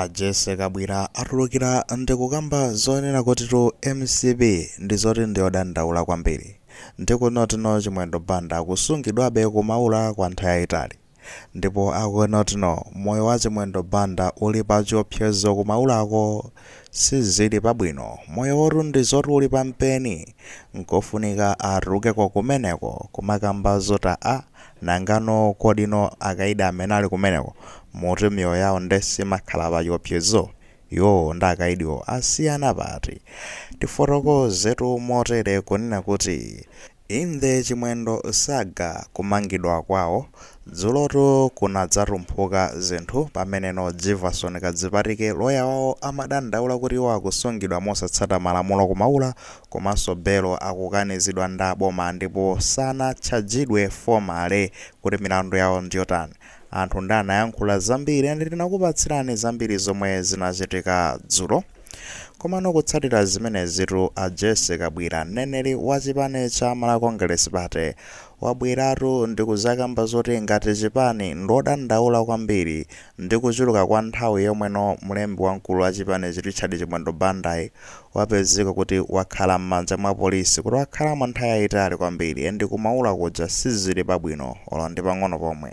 Jesse Kabwira atulukira ndikukamba zonena kuti MCB ndi zoti ndiyodandaula kwambiri ndikunotino chimwendo banda akusungidwabe kumaula kwa nthawi yayitali ndipo akunotino moyo wa chimwendo banda uli pa chiopsezo kumaulako sizili pabwino moyo wotu ndi zoti uli pampeni nkofunika atulukeko kumeneko kumakamba zota nangano kodino akaida amene ali kumeneko moti miyoyo yawo ndesimakhala pa chiopsezo yo ndi akaidiwo asiyana pati tifotokozetu motere kunena kuti inde chimwendo saga kumangidwa kwawo dzulotu kunadzatumphuka zinthu pameneno Jefferson Kadzipatike loya wawo amadandaula kuti iwo akusungidwa mosatsata malamulo kumaula komanso belo akukanizidwa ndi aboma ndipo sanatchajidwe fomale kuti milandu yawo ndiyotani anthu ndanayankhula zambiri ende tinakupatsirani zambiri zomwe zinachitika dzulo komano kutsatira zimenezitu Jesse Kabwira mneneri wa chipani cha Malawi Congress Party wabweratu ndikuzakamba zoti ngati chipani ndodandaula kwambiri ndikuchuluka kwa nthawi yomweno mlembi wamkulu wa chipani Richard Chimwendo Banda wapezeka kuti wakhala m'manja mwa polisi kuti wakhala mwa nthawi yayitali kwambiri ende kumaula kuja sizili pabwino olo ndi pang'ono pomwe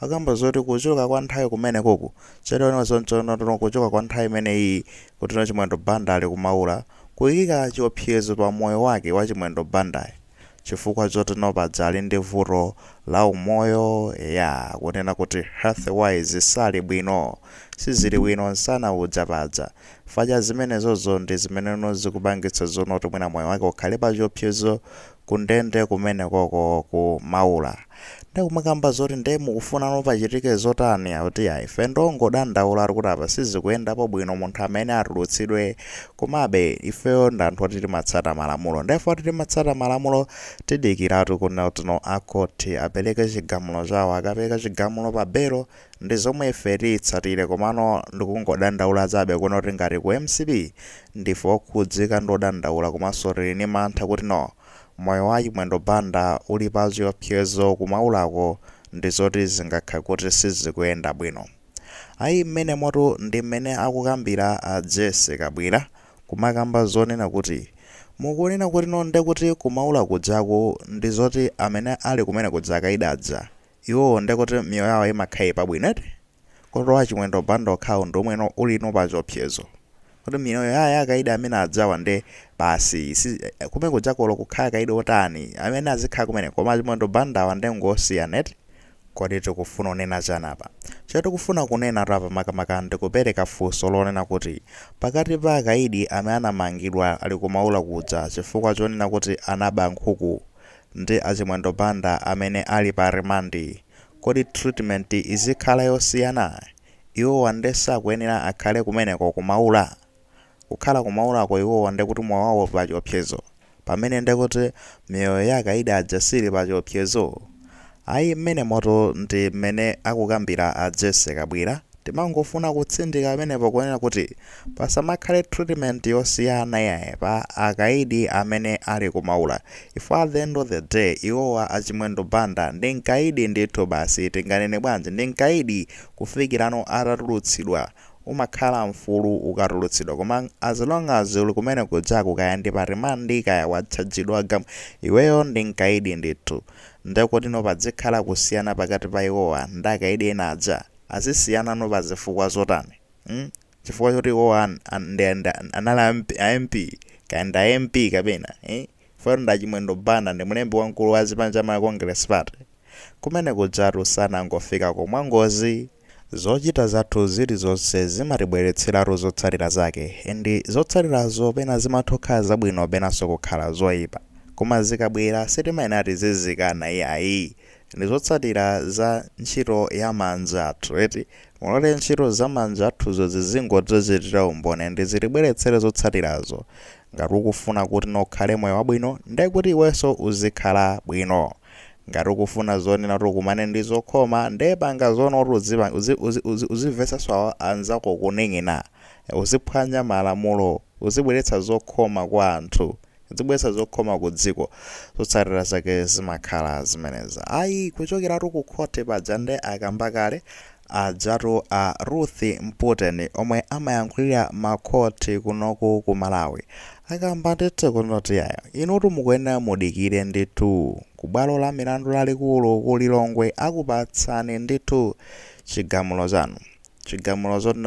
akamba zoti kuchuluka kwa nthawi kumene kuku chero zonchono kuchuluka kwa nthawi imeneyi kuti Chimwendo Banda ali kumaula kuyika chiopsezo pa moyo wake wa Chimwendo Banda chifukwa choti nopadza ali ndi vuto la umoyo kunena kuti health wise sali bwino sizili bwino nsana udza padza faja zimenezozo ndi zimeneno zikupangitsa zonoti mwina moyo wake ukhale pa chiopsezo kundende kumene koko kumaula ndikumakamba zoti nde mukufuna pachitike zotani kuti ife ndongodandaula kuti apa sizikuyendapo bwino munthu amene atulutsidwe komabe ifeyo ndanthu oti timatsata malamulo ndipo timatsata malamulo tidikiratu kunotino akoti apereke chigamulo chawo akapereka chigamulo pa belo ndi zomwe ife titsatire komano ndikungodandaula zabe kunoti ngati ku MCB ndife okhudzika ndodandaula komanso tili ni mantha kuti moyo wa Chimwendo Banda uli pa chiopsezo kumaulako ndi zoti zingakhala kuti sizikuyenda bwino mmene moto ndi mmene akukambira Jesse Kabwira kumakamba zonena kuti mukunena kuti nonde kuti kumaula kudzako ndi zoti amene ali kumene kudzaka idadza iwo nde kuti miyoyo yawo imakhala pabwinete kuti wa Chimwendo Banda okhawo ndi omweno ulino pa chiopsezo kuti miyoyo yawo akaida amene adzawa nde basi kumene kudzakolo kukhala kaida otani amene azikhala kumene koma Chimwendo Banda wa ndengosiyaneti kodi tikufuna kunena chanapa tikufuna kunena apa makamaka ndikupereka funso lonena kuti pakati pa akaidi amene anamangidwa ali kumaula kudza chifukwa chonena kuti anaba nkhuku ndi Chimwendo Banda amene ali pa rimandi kodi treatment izikhala yosiyana iwo wandesa kuyenera akhale kumeneko kumaula kukhala kumaulako iwo wande kuti moyo wawo pa chiopsezo pamene ndekuti miyoyo ya akaidi ajasiri pa chiopsezo mmene moto ndi mmene akukambira Jesse Kabwira timangofuna kutsindika amenepo kuonera kuti pasamakhale treatment yosiyana pa akaidi amene ali kumaula if at the end of the day iwowa Chimwendo Banda ndi nkaidi ndithu basi tinganene bwanji ndi nkaidi kufikirano atatulutsidwa umakhala mfulu ukatulutsidwa koma as long as uli kumene kudzako kaya ndi pa rimandi kaya watchajidwa iweyo ndi nkaidi ndithu ndekuti padzikhala kusiyana pakati pa iwowa ndi akaidi ena adza azisiyana pa zifukwa zotani chifukwa choti iwowa anali MP kaya ndi MP kapena fero Chimwendo Banda ndi mlembi wamkulu wa chipani cha Malawi Congress Party kumene kudzatu sanangofika komwe ngozi zochita zathu zilizonse zimatibweretseratu zotsatira zake ndi zotsatirazo pena zimatokhala zabwino penanso kukhala zoyipa koma zikabwera sitimayenera zizikana ndi zotsatira za ntchito ya manja athu mulole ntchito za manja athuzo zizingotichitira umboni ndi zitibweretsere zotsatirazo ngati ukufuna kuti ukhale moyo wabwino ndiye kuti iwenso uzikhala bwino ngati ukufuna zonena kuti ukumane ndi zokhoma ndiye panga zono kuti uzimvetsa anzako kuneng'ena uziphwanya malamulo uzibweretsa zokhoma kwa anthu zibweretsa zokhoma ku dziko zotsatira zake zimakhala zimeneza kuchokeratu ku khote paja nde akamba kale adzatu a Ruth Mputen omwe amayankhulira makhoti kunoku ku Malawi akamba ndithu kunoti yayo inutu mukuyenera mudikire ndithu ku bwalo la milandu lalikulu ku Lilongwe akupatsani ndithu chigamulo chanu. Chigamulo zoti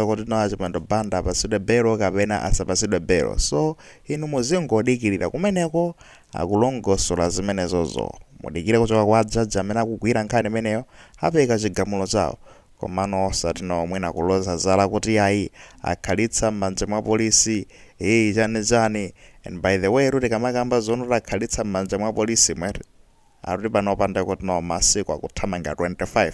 Chimwendo Banda apasidwe belo kapena asapasidwe belo, so inu muzingodikirira kumeneko akulongosola zimenezozo. Mudikire kuchoka kwa jaji amene akugwira nkhani imeneyo apeka chigamulo chawo, komano osati mwina kuloza zala kuti ayi akhalitsa m'manja mwa polisi chani. And by the way ruti kamakamba zono akhalitsa m'manja mwa polisi mwere aruti panopanda kuti masiku akuthamanga 25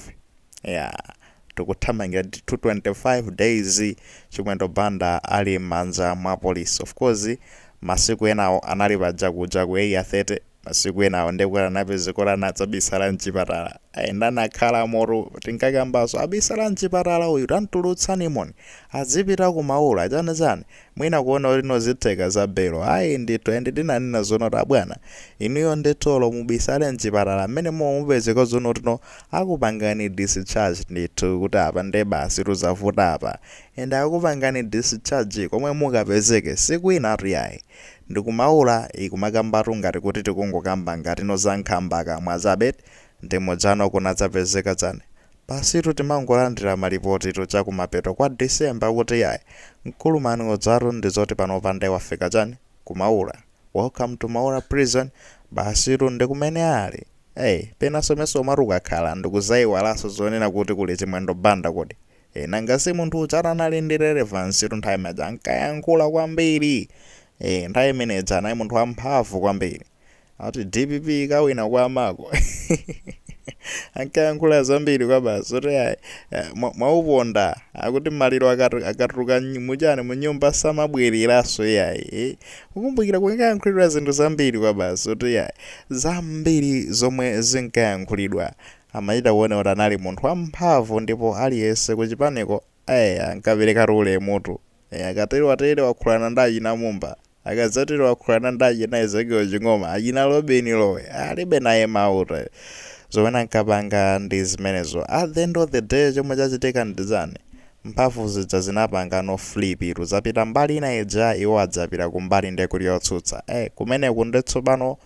tikuthamanga 25 days Chimwendo Banda ali m'manja mwa polisi. Of course masiku enawo anali pajaku 30, masiku enawo ndekuti napezekora natsabisala mchipatala ayenda nakhala moto tinkakambaso abisala mchipatala uyu tantulutsani moni azipita kumaula chani mwina kuona kuti nozitheka za belo ayi ndithu ende tinanena zono tabwana inuyo nditolo mubisale mchipatala mmene mupezeka zono tino akupangani discharge ndithu kuti apa nde basi tuzavuta apa ende akupangani discharge komwe mukapezeke siku inatu yayi ndikumaula ikumakambatu ngati kuti tikungokamba ngati nozankhambaka mwazabet ndimojano kunadzapezeka chani pasitu timangolandira malipoti chakumapeto kwa December kuti yayi mkulumani odzaro ndizoti panopande wafika chani kumaula. Welcome to Maula prison. Basitu ndikumene ali penaso meso maruka khala ndikuzayiwalaso zonena kuti kuli Chimwendo Banda kodi nangasi munthu uchara nali ndi relevance nthawi imeneja ankayankhula kwambiri nthawi imeneja anayi munthu wamphamvu kwambiri ati DPP kawina kwa mako ankayankhula zambiri kwa basi kuti mwauponda akuti maliro akatuluka muchani mu nyumba samabwereraso yayi ukumbukira kunkayankhulidwa zinthu zambiri kwa basi kuti zambiri zomwe zinkayankhulidwa amachita kuona kuti anali munthu wamphamvu ndipo aliyense kuchipaniko ankapereka rule mutu akatero wakhulana ndi achina Mumba akadzatero wakhulana ndi achina Ezekiel Ching'oma achina Robeni Lowe alibe naye mauta zomwe nkapanga ndi zimenezo. At the end of the day chomwe chachitika ndizani mphamvu zija zinapanga no flip zapita mbali ina ija iwo adzapita kumbali ndekuti yotsutsa kumeneku ndetsopano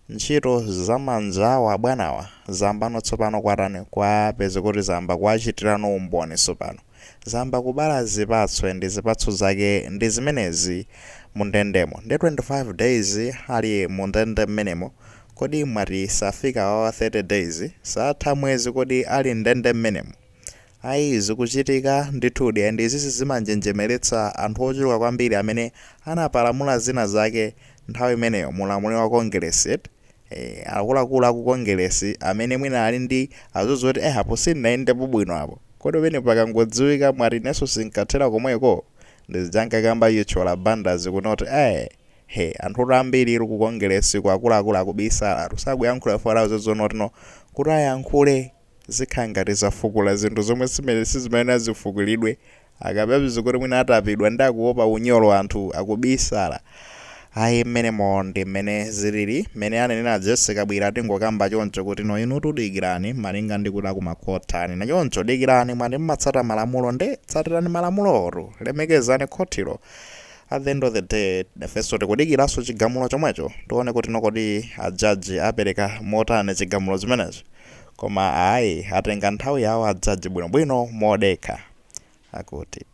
ntchito zamanja abwanawa zambano tsopano kwatani kwapeza kuti zamba kwachitirano umboni tsopano zamba kubala zipatso ndi zipatso zake ndi zimenezi mundendemo ndi 25 days ali mundende mmenemo kodi mwati safika wa 30 days satha mwezi kodi ali ndende mmenemo ayi zikuchitika ndithudi ndi izi zimanjenjemeretsa anthu ochuluka kwambiri amene anapalamula zina zake nthawi imeneyo mulamuliro wa Congress akuluakulu aku Congress amene mwina ali ndi azozoti apo sinayendepo bwino apo kodi pene pakangodziwika mwati neso sinkathera komweko ndizijankakamba yuchola Banda zikunoti anthu ambiri ku Congress kwa akuluakulu akubisala tusakuyankhula fora zozonotino kuti ayankhule zikhangati zafukula zinthu zomwe sizimene zifukulidwe akapepza kuti mwina atapidwa ndi akuopa unyolo anthu akubisala mmenemo ndi mmene zilili mmene anenera Jessica Bwira tingokamba choncho kuti inu tudikirani malinga ndi kuti akumakhotani na choncho dikirani mwati mmatsata malamulo tsatirani malamulo lemekezani khotiro. At the end of the day nefeso tikudikiranso chigamulo chomwecho tione kuti nokoti ajaji apereka motani chigamulo zimenezo koma atenga nthawi yawo ajaji bwinobwino modekha akuti